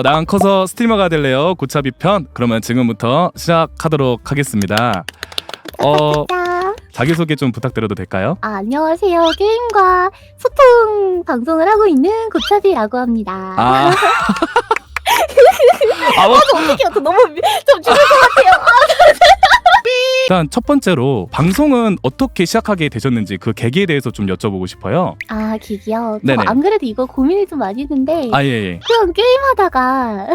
난 커서 스트리머가 될래요. 고차비 편. 그러면 지금부터 시작하도록 하겠습니다. 짜. 자기소개 좀 부탁드려도 될까요? 안녕하세요. 게임과 소통 방송을 하고 있는 고차비라고 합니다. 어떡해요. 저 너무 좀 죽을 것 같아요. 일단 첫 번째로 방송은 어떻게 시작하게 되셨는지 그 계기에 대해서 좀 여쭤보고 싶어요. 기기요. 네네. 안 그래도 이거 고민이 좀 많이 했는데 예. 그냥 게임하다가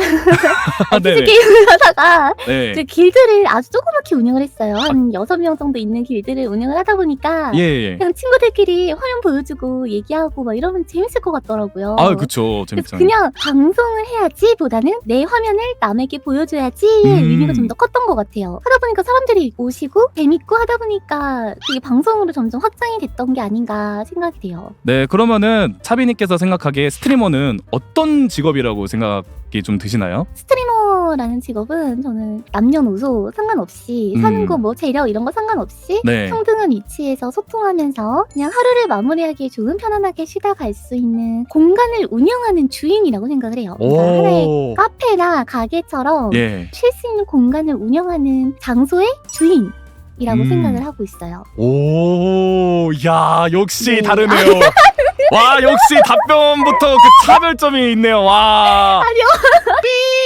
네네. 게임을 하다가 네. 제 길드를 아주 조그맣게 운영을 했어요. 한 6명 정도 있는 길드를 운영을 하다 보니까 예. 그냥 친구들끼리 화면 보여주고 얘기하고 막 이러면 재밌을 것 같더라고요. 그쵸. 그래서 재밌죠. 그냥 방송을 해야지 보다는 내 화면을 남에게 보여줘야지 의미가 좀 더 컸던 것 같아요. 하다 보니까 사람들이 오시고 재밌고 하다 보니까 되게 방송으로 점점 확장이 됐던 게 아닌가 생각이 돼요. 네, 그러면은 차비님께서 생각하기에 스트리머는 어떤 직업이라고 생각이 좀 드시나요? 스트리머라는 직업은 저는 남녀노소 상관없이 사는 거 뭐 재력 이런 거 상관없이 네. 평등한 위치에서 소통하면서 그냥 하루를 마무리하기 좋은 편안하게 쉬다 갈 수 있는 공간을 운영하는 주인이라고 생각을 해요. 그러니까 하나의 카페나 가게처럼 예. 쉴 수 있는 공간을 운영하는 장소의 주인이라고 생각을 하고 있어요. 야, 역시 네. 다르네요. 와, 역시 답변부터 그 차별점이 있네요. 와. 아니요.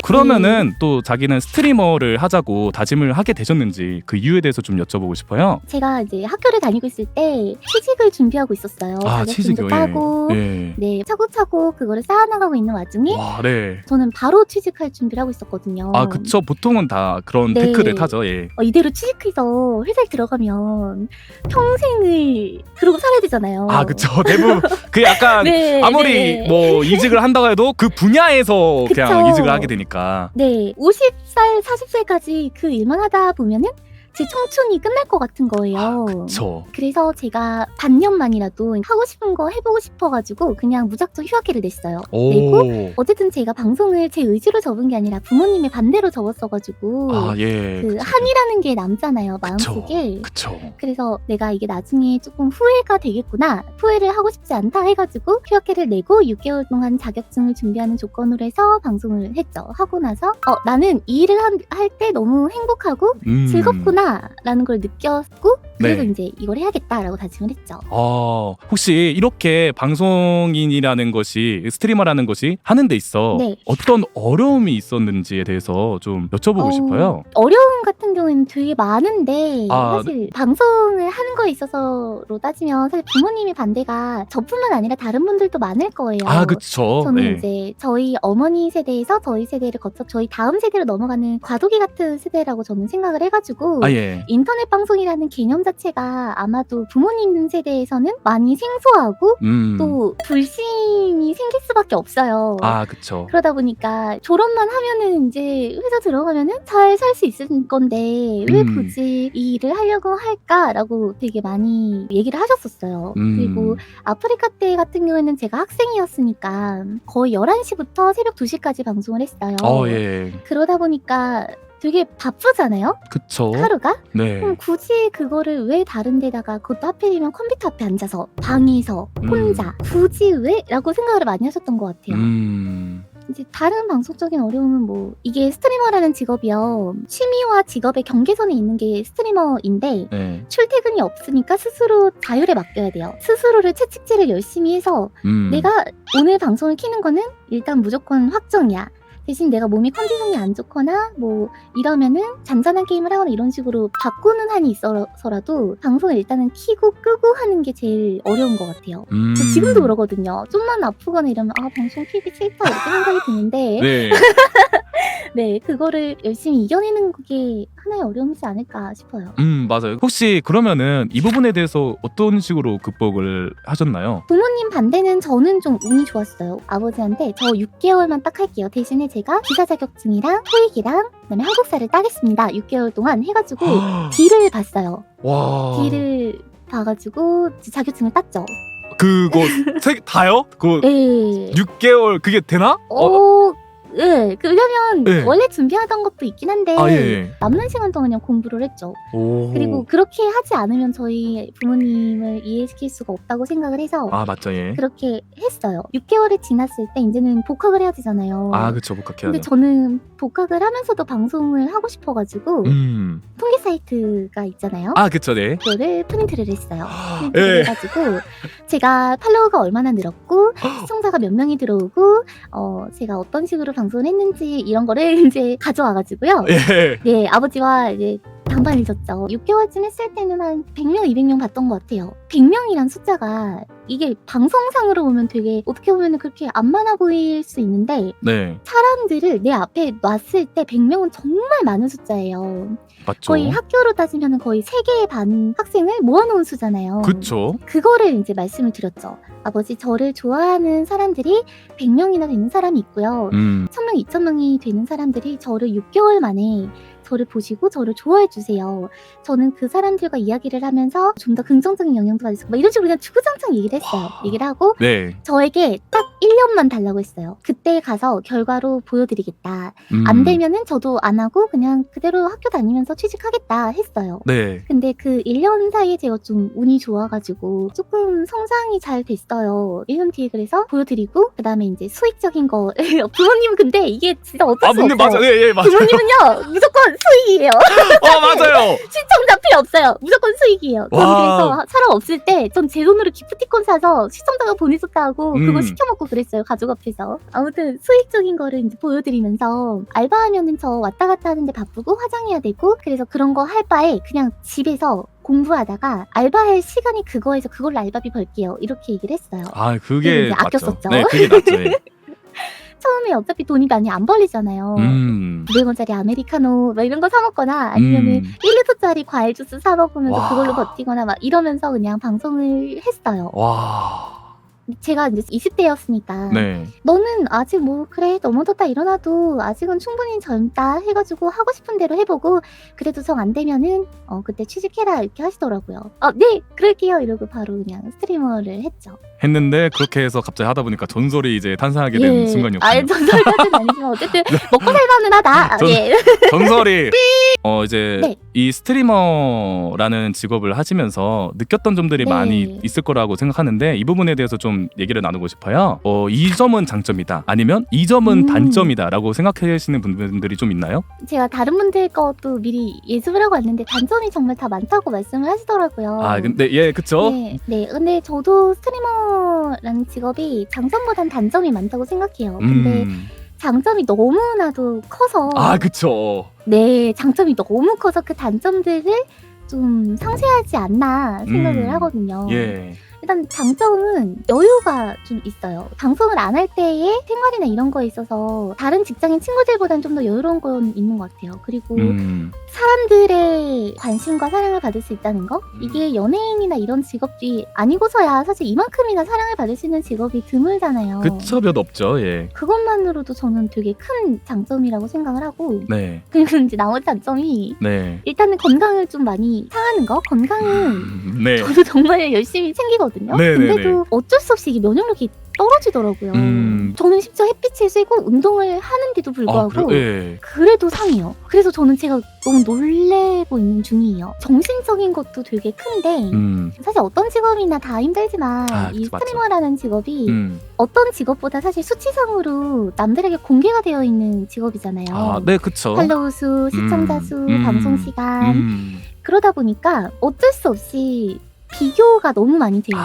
그러면은 또 자기는 스트리머를 하자고 다짐을 하게 되셨는지 그 이유에 대해서 좀 여쭤보고 싶어요. 제가 이제 학교를 다니고 있을 때 취직을 준비하고 있었어요. 자격증도 취직이요. 따고 예. 네, 차곡차곡 그거를 쌓아나가고 있는 와중에 와, 네. 저는 바로 취직할 준비를 하고 있었거든요. 그쵸. 보통은 다 그런 네. 태클을 타죠. 예. 이대로 취직해서 회사에 들어가면 평생을 그러고 살아야 되잖아요. 그쵸. 대부분 그 약간 네, 아무리 네. 뭐 이직을 한다고 해도 그 분야에서 그쵸. 그냥 이직을 하게 되니까. 네, 50살, 40살까지 그 일만 하다 보면은 제 청춘이 끝날 것 같은 거예요. 그쵸. 그래서 제가 반년만이라도 하고 싶은 거 해보고 싶어가지고 그냥 무작정 휴학기를 냈어요. 내고 어쨌든 제가 방송을 제 의지로 접은 게 아니라 부모님의 반대로 접었어가지고 예. 그 그쵸. 한이라는 게 남잖아요, 마음속에. 그쵸. 그래서 내가 이게 나중에 조금 후회가 되겠구나, 후회를 하고 싶지 않다 해가지고 휴학기를 내고 6개월 동안 자격증을 준비하는 조건으로 해서 방송을 했죠. 하고 나서 나는 이 일을 할 때 너무 행복하고 즐겁구나 라는 걸 느꼈고 그래서 네. 이제 이걸 해야겠다라고 다짐을 했죠. 혹시 이렇게 방송인이라는 것이 스트리머라는 것이 하는 데 있어 네. 어떤 어려움이 있었는지에 대해서 좀 여쭤보고 싶어요. 어려움 같은 경우에는 되게 많은데 아, 사실 방송을 하는 거에 있어서로 따지면 사실 부모님의 반대가 저뿐만 아니라 다른 분들도 많을 거예요. 그쵸. 저는 네. 이제 저희 어머니 세대에서 저희 세대를 거쳐 저희 다음 세대로 넘어가는 과도기 같은 세대라고 저는 생각을 해가지고 예. 인터넷 방송이라는 개념 자체가 아마도 부모님 세대에서는 많이 생소하고 또 불신이 생길 수밖에 없어요. 그쵸. 그러다 보니까 졸업만 하면은 이제 회사 들어가면은 잘 살 수 있을 건데 왜 굳이 이 일을 하려고 할까라고 되게 많이 얘기를 하셨었어요. 그리고 아프리카 때 같은 경우에는 제가 학생이었으니까 거의 11시부터 새벽 2시까지 방송을 했어요. 예. 그러다 보니까 되게 바쁘잖아요? 그쵸. 하루가? 네. 그럼 굳이 그거를 왜 다른 데다가 그것도 하필이면 컴퓨터 앞에 앉아서 방에서 혼자 굳이 왜? 라고 생각을 많이 하셨던 것 같아요. 이제 다른 방송적인 어려움은 뭐 이게 스트리머라는 직업이요, 취미와 직업의 경계선에 있는 게 스트리머인데 네. 출퇴근이 없으니까 스스로 자율에 맡겨야 돼요. 스스로를 채찍질을 열심히 해서 내가 오늘 방송을 키는 거는 일단 무조건 확정이야. 대신 내가 몸이 컨디션이 안 좋거나 뭐 이러면은 잔잔한 게임을 하거나 이런 식으로 바꾸는 한이 있어서라도 방송을 일단은 키고 끄고 하는 게 제일 어려운 것 같아요. 저 지금도 그러거든요. 좀만 아프거나 이러면 방송 키기 싫다 이렇게 생각이 드는데 네. 네, 그거를 열심히 이겨내는 게 하나의 어려움이지 않을까 싶어요. 맞아요. 혹시 그러면은 이 부분에 대해서 어떤 식으로 극복을 하셨나요? 부모님 반대는 저는 좀 운이 좋았어요. 아버지한테 저 6개월만 딱 할게요. 대신에 제가 기사 자격증이랑 토익이랑 그다음에 한국사를 따겠습니다. 6개월 동안 해가지고 D를 봤어요. 와. D를 봐가지고 자격증을 땄죠. 그거 다요? 그거 네. 6개월 그게 되나? 네, 네, 그러려면 네. 원래 준비하던 것도 있긴 한데 아, 예. 남는 시간 동안 그냥 공부를 했죠. 오. 그리고 그렇게 하지 않으면 저희 부모님을 이해시킬 수가 없다고 생각을 해서 아, 맞죠, 예. 그렇게 했어요. 6개월이 지났을 때 이제는 복학을 해야 되잖아요. 아, 그쵸, 복학해야죠. 근데 저는 복학을 하면서도 방송을 하고 싶어가지고 통계 사이트가 있잖아요. 아, 그쵸, 네. 그거를 프린트를 했어요. 예. 프린트를 해가지고 제가 팔로워가 얼마나 늘었고 시청자가 몇 명이 들어오고 제가 어떤 식으로 방송을 했는지 이런 거를 이제 가져와가지고요. 예. 네, 아버지와 이제 당반을 줬죠. 6개월쯤 했을 때는 한 100명, 200명 봤던 것 같아요. 100명이란 숫자가 이게 방송상으로 보면 되게 어떻게 보면 그렇게 안 많아 보일 수 있는데 네. 사람들을 내 앞에 놨을 때 100명은 정말 많은 숫자예요. 맞죠. 거의 학교로 따지면 거의 3개의 반 학생을 모아놓은 수잖아요. 그쵸. 그거를 이제 말씀을 드렸죠. 아버지, 저를 좋아하는 사람들이 100명이나 되는 사람이 있고요. 1000명, 2000명이 되는 사람들이 저를 6개월 만에 저를 보시고 저를 좋아해 주세요. 저는 그 사람들과 이야기를 하면서 좀 더 긍정적인 영향도 받을 수 있고 막 이런 식으로 그냥 주구장창 얘기를 했어요. 얘기를 하고 네. 저에게 딱 1년만 달라고 했어요. 그때 가서 결과로 보여드리겠다. 안 되면은 저도 안 하고 그냥 그대로 학교 다니면서 취직하겠다 했어요. 네. 근데 그 1년 사이에 제가 좀 운이 좋아가지고 조금 성장이 잘 됐어요. 1년 뒤에 그래서 보여드리고 그다음에 이제 수익적인 거 부모님은 근데 이게 진짜 어쩔 수 근데 없어요. 맞아. 예, 예, 맞아요. 부모님은요 무조건 수익이에요. 맞아요. 시청자 필요 없어요. 무조건 수익이에요. 전 와. 그래서 사람 없을 때 전 제 돈으로 기프티콘 사서 시청자가 보내줬다고 그거 시켜먹고 그랬어요. 가족 앞에서. 아무튼 수익적인 거를 이제 보여드리면서 알바하면은 저 왔다 갔다 하는데 바쁘고 화장해야 되고 그래서 그런 거 할 바에 그냥 집에서 공부하다가 알바할 시간이 그거에서 그걸로 알바비 벌게요. 이렇게 얘기를 했어요. 아, 그리고 그게 이제 맞죠. 아꼈었죠. 네, 그게 맞죠. 예. 처음에 어차피 돈이 많이 안 벌리잖아요. 900원짜리 아메리카노 막 이런 거 사 먹거나 아니면은 1리터짜리 과일 주스 사 먹으면서 와. 그걸로 버티거나 막 이러면서 그냥 방송을 했어요. 와. 제가 이제 20대였으니까 네. 너는 아직 뭐 그래 넘어졌다 일어나도 아직은 충분히 젊다 해가지고 하고 싶은 대로 해보고 그래도 정 안 되면은 그때 취직해라 이렇게 하시더라고요. 네 그럴게요 이러고 바로 그냥 스트리머를 했죠. 했는데 그렇게 해서 갑자기 하다 보니까 전설이 이제 탄생하게 된 순간이었군요. 아예 전설까지는 아니지만 어쨌든 먹고 살만은 하다. 전- 예. 전설이 이제 네. 이 스트리머라는 직업을 하시면서 느꼈던 점들이 네. 많이 있을 거라고 생각하는데 이 부분에 대해서 좀 얘기를 나누고 싶어요. 이 점은 장점이다. 아니면 이 점은 단점이다라고 생각하시는 분들이 좀 있나요? 제가 다른 분들 것도 미리 예습을 하고 왔는데 단점이 정말 다 많다고 말씀을 하시더라고요. 아, 근데 예, 그쵸? 네. 근데 저도 스트리머라는 직업이 장점보단 단점이 많다고 생각해요. 근데 장점이 너무나도 커서 아, 그쵸. 네, 장점이 너무 커서 그 단점들을 좀 상쇄하지 않나 생각을 하거든요. 예. 일단 장점은 여유가 좀 있어요. 방송을 안 할 때의 생활이나 이런 거에 있어서 다른 직장인 친구들보다는 좀 더 여유로운 건 있는 것 같아요. 그리고 사람들의 관심과 사랑을 받을 수 있다는 거? 이게 연예인이나 이런 직업이 아니고서야 사실 이만큼이나 사랑을 받을 수 있는 직업이 드물잖아요. 그쵸, 몇 없죠. 예. 그것만으로도 저는 되게 큰 장점이라고 생각을 하고 네. 그리고 이제 나머지 단점이 네. 일단은 건강을 좀 많이 상하는 거? 건강은 네. 저도 정말 열심히 챙기거든요. 네네네. 근데도 어쩔 수 없이 이게 면역력이 떨어지더라고요. 저는 심지어 햇빛을 쐬고 운동을 하는데도 불구하고 예. 그래도 상해요. 그래서 저는 제가 너무 놀래고 있는 중이에요. 정신적인 것도 되게 큰데 사실 어떤 직업이나 다 힘들지만 이 맞죠. 스트리머라는 직업이 어떤 직업보다 사실 수치상으로 남들에게 공개가 되어 있는 직업이잖아요. 아, 네, 그쵸. 팔로우 수, 시청자 수, 방송 시간 그러다 보니까 어쩔 수 없이 비교가 너무 많이 돼요.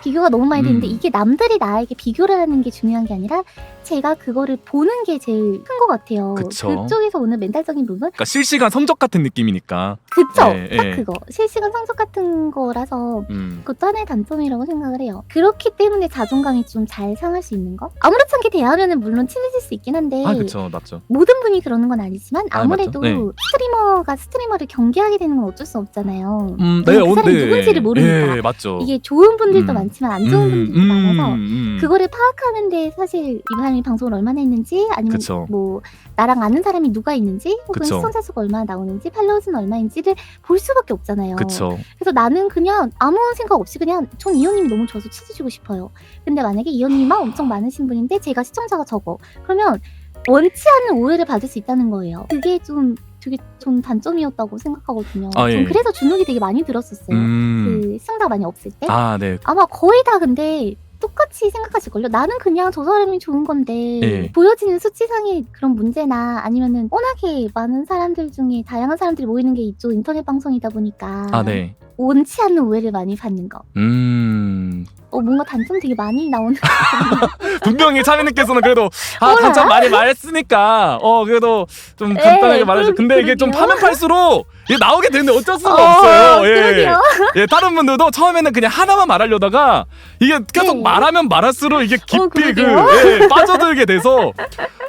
비교가 너무 많이 되는데 이게 남들이 나에게 비교를 하는 게 중요한 게 아니라 제가 그거를 보는 게 제일 큰 것 같아요. 그쵸. 그쪽에서 오는 멘탈적인 부분? 그러니까 실시간 성적 같은 느낌이니까. 그쵸. 예, 딱 예. 그거. 실시간 성적 같은 거라서 그것도 하나의 단점이라고 생각을 해요. 그렇기 때문에 자존감이 좀 잘 상할 수 있는 거? 아무렇지 않게 대하면은 물론 친해질 수 있긴 한데 아, 그쵸, 맞죠. 모든 분이 그러는 건 아니지만 아무래도 맞죠. 네. 스트리머가 스트리머를 경계하게 되는 건 어쩔 수 없잖아요. 네, 그 사람이 누군지를 모르니까. 예, 맞죠. 이게 좋은 분들도 많지만 안 좋은 분들도 많아서 음. 그거를 파악하는데 사실 이 사람이 방송을 얼마나 했는지 아니면 그쵸. 뭐 나랑 아는 사람이 누가 있는지 혹은 그쵸. 시청자 수가 얼마나 나오는지 팔로워 수는 얼마인지를 볼 수밖에 없잖아요. 그쵸. 그래서 나는 그냥 아무 생각 없이 그냥 전 이현님이 너무 좋아서 친해지고 싶어요. 근데 만약에 이현님만 엄청 많으신 분인데 제가 시청자가 적어. 그러면 원치 않는 오해를 받을 수 있다는 거예요. 그게 좀 되게 좀 단점이었다고 생각하거든요. 아, 예. 전 그래서 주눅이 되게 많이 들었었어요. 그 시청자가 많이 없을 때. 아, 네. 아마 거의 다 근데 똑같이 생각하실걸요? 나는 그냥 저 사람이 좋은 건데 예. 보여지는 수치상의 그런 문제나 아니면은 워낙에 많은 사람들 중에 다양한 사람들이 모이는 게 이쪽 인터넷 방송이다 보니까 아, 네. 원치 않는 오해를 많이 받는 거. 뭔가 단점 되게 많이 나오는 분명히 차민님께서는 그래도 뭐야? 단점 많이 말했으니까 그래도 좀 간단하게 말해줘. 근데 이게 좀 그러게요. 파면 팔수록 이게 나오게 되는데 어쩔 수가 어, 없어요. 예. 그러게요. 예, 다른 분들도 처음에는 그냥 하나만 말하려다가 이게 계속 네. 말하면 말할수록 이게 깊이 그러게요. 빠져들게 돼서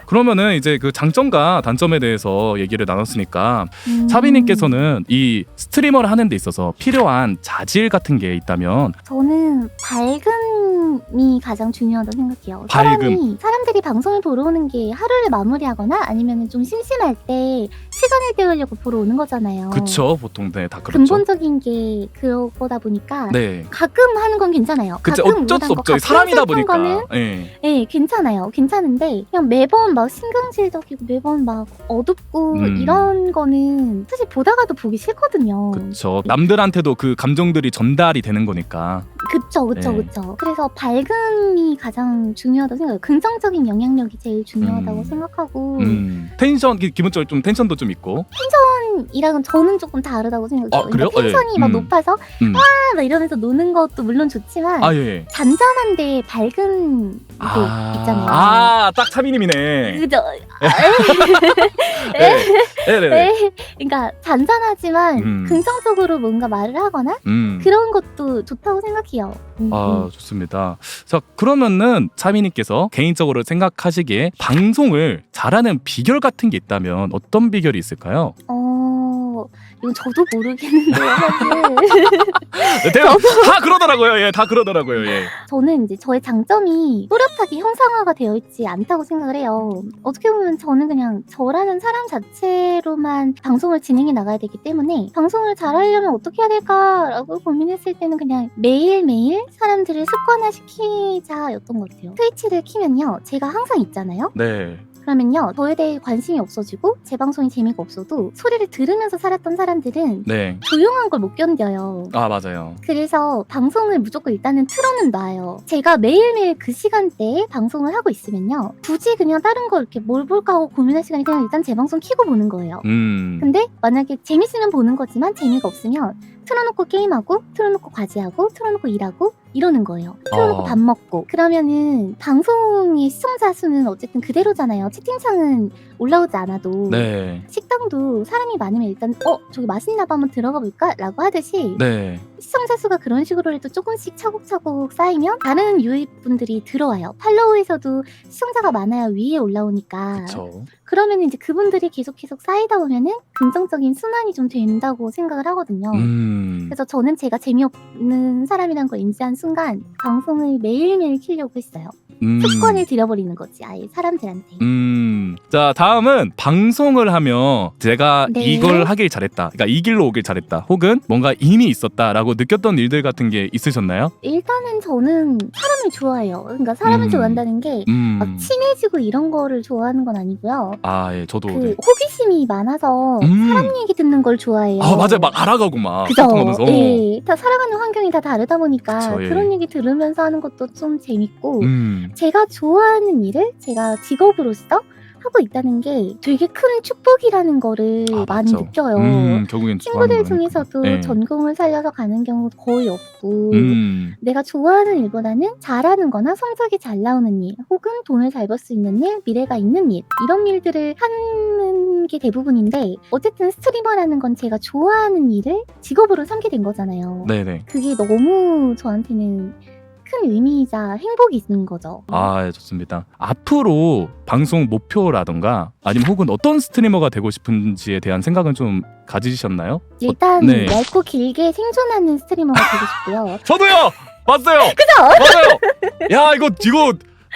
그러면은 이제 그 장점과 단점에 대해서 얘기를 나눴으니까 차비님께서는 이 스트리머를 하는 데 있어서 필요한 자질 같은 게 있다면 저는 밝음이 가장 중요하다고 생각해요. 밝음. 사람들이 방송을 보러 오는 게 하루를 마무리하거나 아니면 좀 심심할 때 시간을 때우려고 보러 오는 거잖아요. 그쵸, 보통 네, 다 그렇죠. 근본적인 게 그거다 보니까 네. 가끔 하는 건 괜찮아요. 그쵸, 가끔 어쩔 수 우울한 거, 없죠. 가끔 사람이다 슬픈 보니까. 거는 예. 네, 괜찮아요. 괜찮은데 그냥 매번 막 신경질적이고 매번 막 어둡고 이런 거는 사실 보다가도 보기 싫거든요. 그쵸. 남들한테도 그 감정들이 전달이 되는 거니까. 그쵸. 네. 그래서 밝음이 가장 중요하다고 생각해요. 긍정적인 영향력이 제일 중요하다고 생각하고 텐션 기본적으로 좀 텐션도 좀 있고. 이랑은 저는 조금 다르다고 생각해요. 아, 그래요? 그러니까 텐션이 막 높아서 음. 막 이러면서 노는 것도 물론 좋지만 아, 예. 잔잔한데 밝은 게 있잖아요. 딱 차비님이네. 그죠? 네. 그러니까 잔잔하지만 긍정적으로 뭔가 말을 하거나 그런 것도 좋다고 생각해요. 좋습니다. 자, 그러면은 차미님께서 개인적으로 생각하시기에 방송을 잘하는 비결 같은 게 있다면 어떤 비결이 있을까요? 이건 저도 모르겠는데요, 사실. 다 그러더라고요. 예, 다 그러더라고요. 예. 저는 이제 저의 장점이 뚜렷하게 형상화가 되어 있지 않다고 생각을 해요. 어떻게 보면 저는 그냥 저라는 사람 자체로만 방송을 진행해 나가야 되기 때문에 방송을 잘하려면 어떻게 해야 될까라고 고민했을 때는 그냥 매일매일 사람들을 습관화시키자였던 것 같아요. 트위치를 키면요, 제가 항상 있잖아요. 네. 그러면요, 저에 대해 관심이 없어지고 제 방송이 재미가 없어도 소리를 들으면서 살았던 사람들은 네. 조용한 걸 못 견뎌요. 아, 맞아요. 그래서 방송을 무조건 일단은 틀어는 놔요. 제가 매일매일 그 시간대에 방송을 하고 있으면요, 굳이 그냥 다른 거 이렇게 뭘 볼까 하고 고민할 시간에 그냥 일단 제 방송 켜고 보는 거예요. 근데 만약에 재밌으면 보는 거지만 재미가 없으면 틀어놓고 게임하고 틀어놓고 과제하고 틀어놓고 일하고 이러는 거예요. 틀어놓고 밥 먹고. 그러면은 방송의 시청자 수는 어쨌든 그대로잖아요. 채팅창은 올라오지 않아도. 네. 식당도 사람이 많으면 일단 저기 맛있나 봐 한번 들어가 볼까? 라고 하듯이 네. 시청자 수가 그런 식으로 해도 조금씩 차곡차곡 쌓이면 다른 유입분들이 들어와요. 팔로우에서도 시청자가 많아야 위에 올라오니까. 그쵸. 그러면 이제 그분들이 계속 쌓이다 보면은 긍정적인 순환이 좀 된다고 생각을 하거든요. 그래서 저는 제가 재미없는 사람이란 걸 인지한 순간 방송을 매일매일 키려고 했어요. 습관을 들여버리는 거지, 아예 사람들한테. 자, 다음은 방송을 하며 제가 네. 이걸 하길 잘했다, 그러니까 이 길로 오길 잘했다, 혹은 뭔가 힘이 있었다라고 느꼈던 일들 같은 게 있으셨나요? 일단은 저는 사람을 좋아해요. 그러니까 사람을 좋아한다는 게 막 친해지고 이런 거를 좋아하는 건 아니고요. 아, 예, 저도. 그 네. 호기심이 많아서 사람 얘기 듣는 걸 좋아해요. 아, 맞아요. 막 알아가고 막 그죠? 소통하면서. 예. 다 살아가는 환경이 다 다르다 보니까 그쵸, 예. 그런 얘기 들으면서 하는 것도 좀 재밌고 제가 아, 좋아하는 일을 제가 직업으로서 하고 있다는 게 되게 큰 축복이라는 거를 많이 맞죠. 느껴요. 결국엔 친구들 좋아하는 중에서도 거니까. 네. 전공을 살려서 가는 경우 거의 없고 내가 좋아하는 일보다는 잘하는 거나 성적이 잘 나오는 일 혹은 돈을 잘 벌 수 있는 일, 미래가 있는 일 이런 일들을 하는 게 대부분인데 어쨌든 스트리머라는 건 제가 좋아하는 일을 직업으로 삼게 된 거잖아요. 네네. 그게 너무 저한테는 큰 의미이자 행복이 있는 거죠. 아, 예, 좋습니다. 앞으로 방송 목표라던가 아니면 혹은 어떤 스트리머가 되고 싶은지에 대한 생각은 좀 가지셨나요? 일단 네. 얇고 길게 생존하는 스트리머가 되고 싶고요. 저도요. 맞어요. 그죠? 맞아요. 야, 이거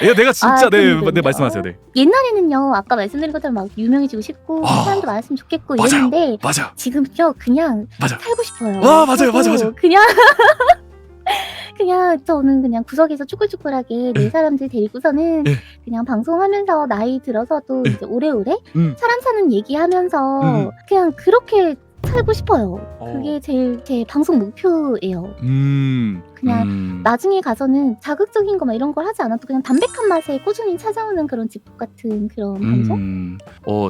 야, 내가 진짜 그러니까요. 네 말씀하세요. 네. 옛날에는요, 아까 말씀드린 것처럼 막 유명해지고 싶고 사람도 많았으면 좋겠고 맞아요. 이랬는데 맞아요. 지금요 그냥 맞아요. 살고 싶어요. 와, 맞아요. 살고 맞아요. 그냥 그냥 저는 그냥 구석에서 쭈글쭈글하게 내 사람들 데리고서는 예. 그냥 방송하면서 나이 들어서도 이제 오래오래 사람 사는 얘기하면서 음. 그냥 그렇게 살고 싶어요. 어. 그게 제일 제 방송 목표예요. 그냥 나중에 가서는 자극적인 거 막 이런 걸 하지 않아도 그냥 담백한 맛에 꾸준히 찾아오는 그런 집콕 같은 그런 방송?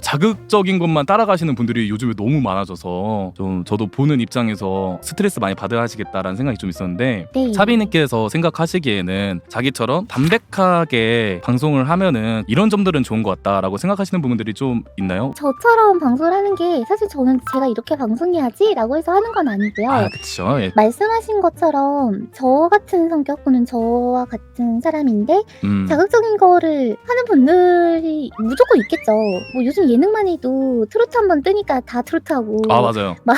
자극적인 것만 따라가시는 분들이 요즘에 너무 많아져서 좀 저도 보는 입장에서 스트레스 많이 받아 하시겠다라는 생각이 좀 있었는데 네. 차비님께서 생각하시기에는 자기처럼 담백하게 방송을 하면은 이런 점들은 좋은 것 같다라고 생각하시는 부분들이 좀 있나요? 저처럼 방송을 하는 게 사실 저는 제가 이렇게 방송해야지 라고 해서 하는 건 아니고요. 아 그쵸. 예. 말씀하신 것처럼 저 같은 성격 또는 저와 같은 사람인데 자극적인 거를 하는 분들이 무조건 있겠죠. 뭐 요즘 예능만 해도 트로트 한번 뜨니까 다 트로트하고 아 맞아요. 막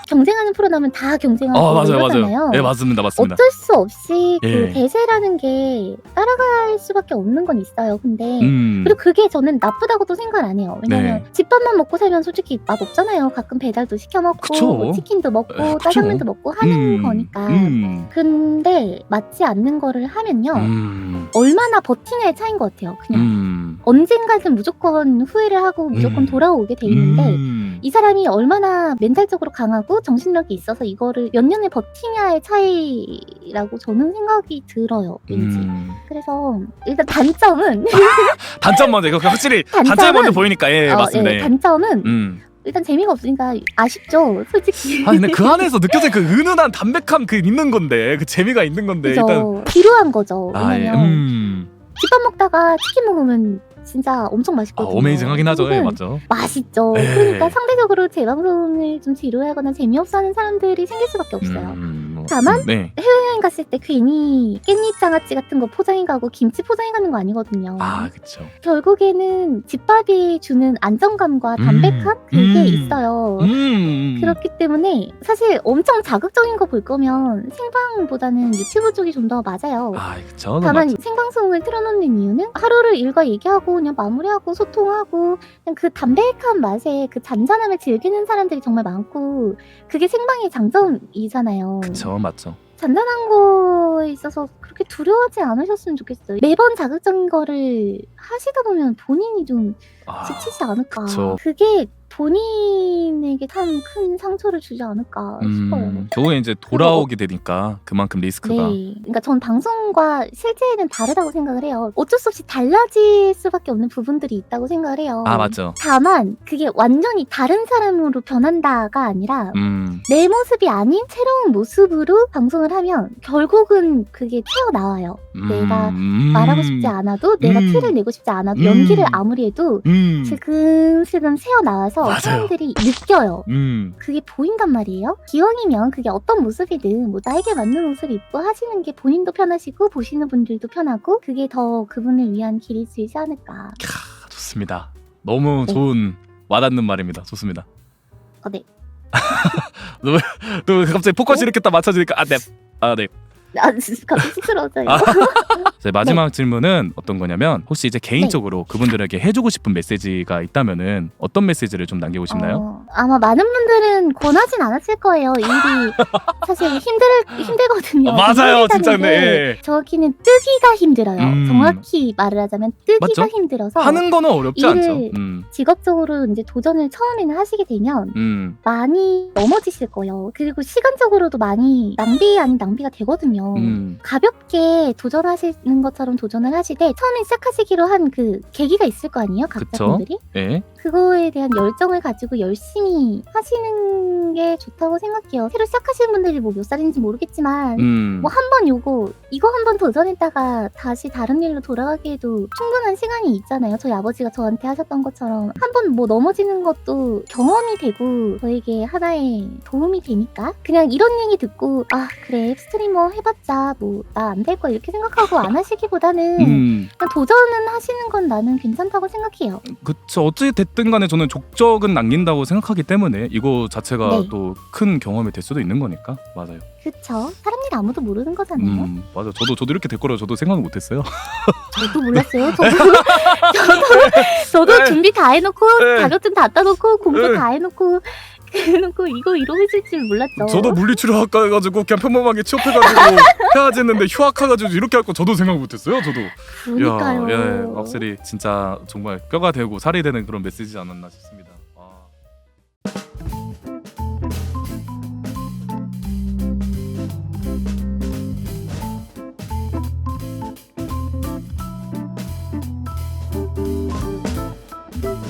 경쟁하는 프로 나오면 다 경쟁하고 맞아요. 이러잖아요. 예 맞습니다. 맞습니다. 어쩔 수 없이 예. 그 대세라는 게 따라갈 수밖에 없는 건 있어요. 근데 그리고 그리고 그게 저는 나쁘다고도 생각 안 해요. 왜냐면 네. 집밥만 먹고 살면 솔직히 맛 없잖아요. 가끔 배달도 시켜 먹고 그쵸. 뭐 치킨도 먹고 그쵸. 짜장면도 먹고 하는 거니까. 근데 맞지 않는 거를 하면요. 얼마나 버티냐의 차이인 것 같아요. 그냥 언젠가는 무조건 후회를 하고 무조건 돌아오게 돼 있는데 이 사람이 얼마나 멘탈적으로 강하고 정신력이 있어서 이거를 몇 년을 버티냐의 차이라고 저는 생각이 들어요. 왠지. 그래서 일단 단점은 단점 먼저 이거 확실히 단점은- 단점이 먼저 보이니까 예 맞습니다. 예, 예. 단점은 일단 재미가 없으니까 아쉽죠, 솔직히. 아 근데 그 안에서 느껴질 그 은은한 담백함 그 있는 건데 그 재미가 있는 건데 일단 그죠. 지루한 거죠. 아, 예. 왜냐면 집밥 먹다가 치킨 먹으면 진짜 엄청 맛있거든요. 어메이징하긴 하죠. 예, 혹은 맞죠. 맛있죠. 예. 그러니까 상대적으로 제 방송을 좀 지루해하거나 재미없어하는 사람들이 생길 수밖에 없어요. 다만 네. 여행 갔을 때 괜히 깻잎 장아찌 같은 거 포장해 가고 김치 포장해 가는 거 아니거든요. 아 그렇죠. 결국에는 집밥이 주는 안정감과 담백함 그게 있어요. 그렇기 때문에 사실 엄청 자극적인 거 볼 거면 생방보다는 유튜브 쪽이 좀 더 맞아요. 아 그렇죠. 다만 생방송을 틀어놓는 이유는 하루를 일과 얘기하고 그냥 마무리하고 소통하고 그냥 그 담백한 맛에 그 잔잔함을 즐기는 사람들이 정말 많고 그게 생방의 장점이잖아요. 그렇죠, 맞죠. 잔잔한 거에 있어서 그렇게 두려워하지 않으셨으면 좋겠어요. 매번 자극적인 거를 하시다 보면 본인이 좀 지치지 않을까. 그쵸. 그게 본인에게 참 큰 상처를 주지 않을까 싶어요. 결국에 이제 돌아오게 되니까 그만큼 리스크가. 네. 그러니까 전 방송과 실제는 다르다고 생각을 해요. 어쩔 수 없이 달라질 수밖에 없는 부분들이 있다고 생각을 해요. 아 맞죠. 다만 그게 완전히 다른 사람으로 변한다가 아니라 내 모습이 아닌 새로운 모습으로 방송을 하면 결국은 그게 튀어나와요. 내가 말하고 싶지 않아도 내가 티를 내고 싶지 않아도 연기를 아무리 해도 슬금슬금 새어나와서 맞아요. 사람들이 느껴요. 그게 보인단 말이에요. 기왕이면 그게 어떤 모습이든 뭐 나에게 맞는 옷을 입고 하시는 게 본인도 편하시고 보시는 분들도 편하고 그게 더 그분을 위한 길이 되지 않을까. 좋습니다. 너무 네. 좋은 와닿는 말입니다. 좋습니다. 네. 또 갑자기 포커스 이렇게 딱 맞춰주니까 네. 갑자기 쑥스러워져요. 제 마지막 질문은 어떤 거냐면 혹시 이제 개인적으로 그분들에게 해주고 싶은 메시지가 있다면은 어떤 메시지를 좀 남기고 싶나요? 아마 많은 분들은 권하진 않았을 거예요. 이 일이 사실 힘들거든요. 맞아요, 진짜. 힘들다는 게 네. 저기는 뜨기가 힘들어요. 정확히 말을 하자면 뜨기가 맞죠? 힘들어서 하는 거는 어렵지 일을 않죠. 직업적으로 이제 도전을 처음에는 하시게 되면 많이 넘어지실 거예요. 그리고 시간적으로도 많이 낭비 아닌 낭비가 되거든요. 가볍게 도전하시는 것처럼 도전을 하시되 처음에 시작하시기로 한 그 계기가 있을 거 아니에요, 각자 그쵸? 분들이. 예. 그거에 대한 열정을 가지고 열심히 하시는 게 좋다고 생각해요. 새로 시작하시는 분들이 뭐 몇 살인지 모르겠지만 뭐 한 번 이거 한 번 도전했다가 다시 다른 일로 돌아가기에도 충분한 시간이 있잖아요. 저희 아버지가 저한테 하셨던 것처럼 한 번 뭐 넘어지는 것도 경험이 되고 저에게 하나의 도움이 되니까 그냥 이런 얘기 듣고 아 그래 스트리머 해봤자 뭐 나 안 될 거야 이렇게 생각하고 안 하시기보다는 그냥 도전은 하시는 건 나는 괜찮다고 생각해요. 그쵸. 어찌 됐든 간에 저는 족적은 남긴다고 생각하기 때문에 이거 자체가 네. 또 큰 경험이 될 수도 있는 거니까. 맞아요. 그쵸? 사람 일 아무도 모르는 거잖아요. 맞아. 저도 이렇게 될 거라고 저도 생각은 못했어요. 저도 몰랐어요. 저도 네. 준비 다 해놓고 네. 자격증 다 따놓고 공부 네. 다 해놓고 해놓고 이거 이러실 줄 몰랐죠. 저도 물리치료학과 해가지고 그냥 평범하게 취업해가지고 해야지 했는데 휴학해가지고 이렇게 할 거 저도 생각 못했어요. 저도. 그러니까요. 야, 예, 확실히 진짜 정말 뼈가 되고 살이 되는 그런 메시지 않았나 싶습니다.